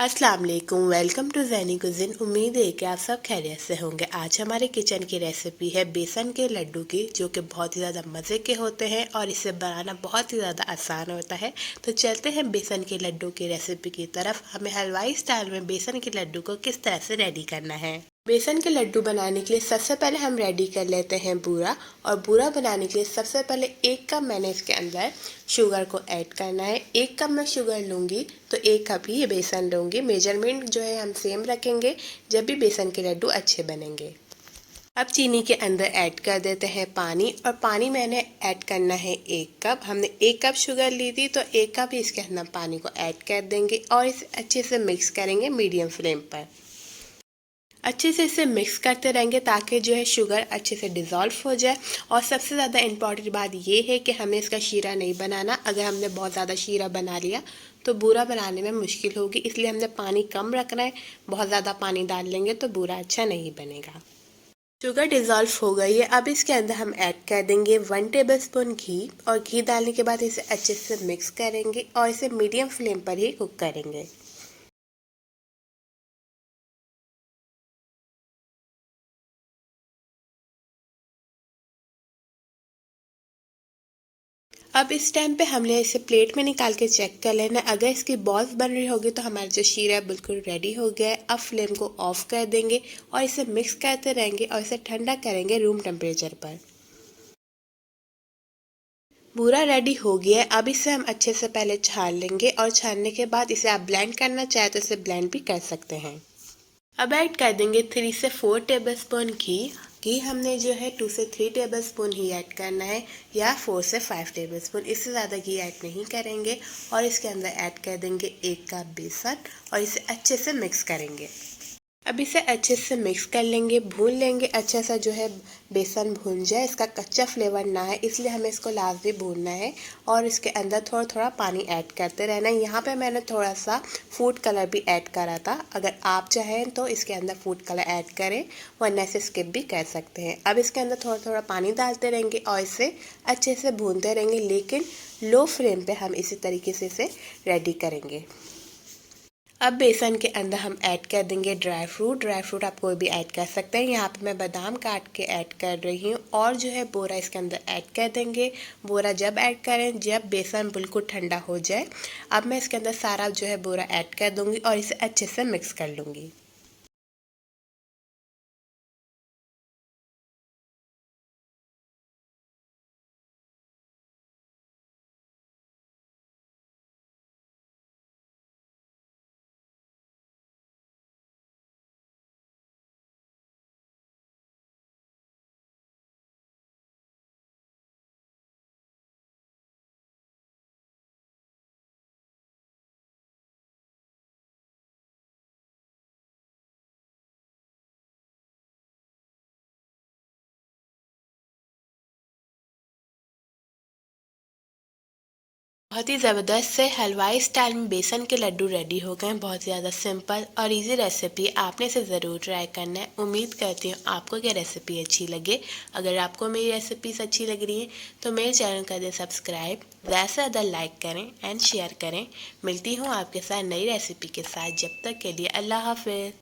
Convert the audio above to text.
अस्सलाम वालेकुम, welcome to ज़ैनी कुज़िन। उम्मीद है कि आप सब खैरियत से होंगे। आज हमारे किचन की रेसिपी है बेसन के लड्डू की, जो कि बहुत ही ज़्यादा मज़े के होते हैं और इसे बनाना बहुत ही ज़्यादा आसान होता है। तो चलते हैं बेसन के लड्डू की रेसिपी की तरफ। हमें हलवाई स्टाइल में बेसन के लड्डू को किस तरह से रेडी करना है। बेसन के लड्डू बनाने के लिए सबसे पहले हम रेडी कर लेते हैं बूरा। और बूरा बनाने के लिए सबसे पहले 1 कप मैंने इसके अंदर शुगर को ऐड करना है। 1 कप मैं शुगर लूँगी तो 1 कप ही ये बेसन लूँगी। मेजरमेंट जो है हम सेम रखेंगे जब भी बेसन के लड्डू अच्छे बनेंगे। अब चीनी के अंदर ऐड कर देते हैं पानी, और पानी मैंने ऐड करना है 1 कप। हमने 1 कप शुगर ली थी तो 1 कप ही इसके अंदर पानी को ऐड कर देंगे और इसे अच्छे से मिक्स करेंगे मीडियम फ्लेम पर। अच्छे से इसे मिक्स करते रहेंगे ताकि जो है शुगर अच्छे से डिज़ोल्व हो जाए। और सबसे ज़्यादा इम्पॉर्टेंट बात ये है कि हमें इसका शीरा नहीं बनाना। अगर हमने बहुत ज़्यादा शीरा बना लिया तो बूरा बनाने में मुश्किल होगी, इसलिए हमने पानी कम रखना है। बहुत ज़्यादा पानी डाल लेंगे तो बूरा अच्छा नहीं बनेगा। शुगर डिज़ोल्व हो गई है। अब इसके अंदर हम ऐड कर देंगे 1 टेबलस्पून घी, और घी डालने के बाद इसे अच्छे से मिक्स करेंगे और इसे मीडियम फ्लेम पर ही कुक करेंगे। अब इस टाइम पे हमने इसे प्लेट में निकाल के चेक कर लेना। अगर इसकी बॉल्स बन रही होगी तो हमारा जो शीरा है बिल्कुल रेडी हो गया है। अब फ्लेम को ऑफ कर देंगे और इसे मिक्स करते रहेंगे और इसे ठंडा करेंगे रूम टेम्परेचर पर। पूरा रेडी हो गया है। अब इसे हम अच्छे से पहले छान लेंगे, और छानने के बाद इसे आप ब्लेंड करना चाहे तो इसे ब्लेंड भी कर सकते हैं। अब ऐड कर देंगे 3 से 4 टेबलस्पून घी। घी हमने जो है 2 से 3 टेबलस्पून ही ऐड करना है, या 4 से 5 टेबलस्पून, इससे ज़्यादा घी ऐड नहीं करेंगे। और इसके अंदर ऐड कर देंगे 1 कप बेसन और इसे अच्छे से मिक्स करेंगे। अब इसे अच्छे से मिक्स कर लेंगे, भून लेंगे। अच्छा सा जो है बेसन भून जाए, इसका कच्चा फ्लेवर ना है, इसलिए हमें इसको लास्ट भी भूनना है। और इसके अंदर थोड़ा थोड़ा पानी ऐड करते रहना है। यहाँ पे मैंने थोड़ा सा फूड कलर भी ऐड करा था। अगर आप चाहें तो इसके अंदर फूड कलर ऐड करें, वरना इसे स्किप भी कर सकते हैं। अब इसके अंदर थोड़ा थोड़ा पानी डालते रहेंगे और इसे अच्छे से भूनते रहेंगे, लेकिन लो फ्लेम पर हम इसी तरीके से इसे रेडी करेंगे। अब बेसन के अंदर हम ऐड कर देंगे ड्राई फ्रूट। ड्राई फ्रूट आप कोई भी ऐड कर सकते हैं। यहाँ पे मैं बादाम काट के ऐड कर रही हूँ। और जो है बोरा इसके अंदर ऐड कर देंगे। बोरा जब ऐड करें जब बेसन बिल्कुल ठंडा हो जाए। अब मैं इसके अंदर सारा जो है बोरा ऐड कर दूँगी और इसे अच्छे से मिक्स कर लूँगी। बहुत ही ज़बरदस्त से हलवाई स्टाइल में बेसन के लड्डू रेडी हो गए हैं। बहुत ज़्यादा सिंपल और इजी रेसिपी, आपने इसे ज़रूर ट्राई करना है। उम्मीद करती हूँ आपको ये रेसिपी अच्छी लगे। अगर आपको मेरी रेसिपीज़ अच्छी लग रही हैं तो मेरे चैनल कर दें सब्सक्राइब, ज़्यादा से ज़्यादा लाइक करें एंड शेयर करें। मिलती हूँ आपके साथ नई रेसिपी के साथ। जब तक के लिए अल्लाह हाफिज़।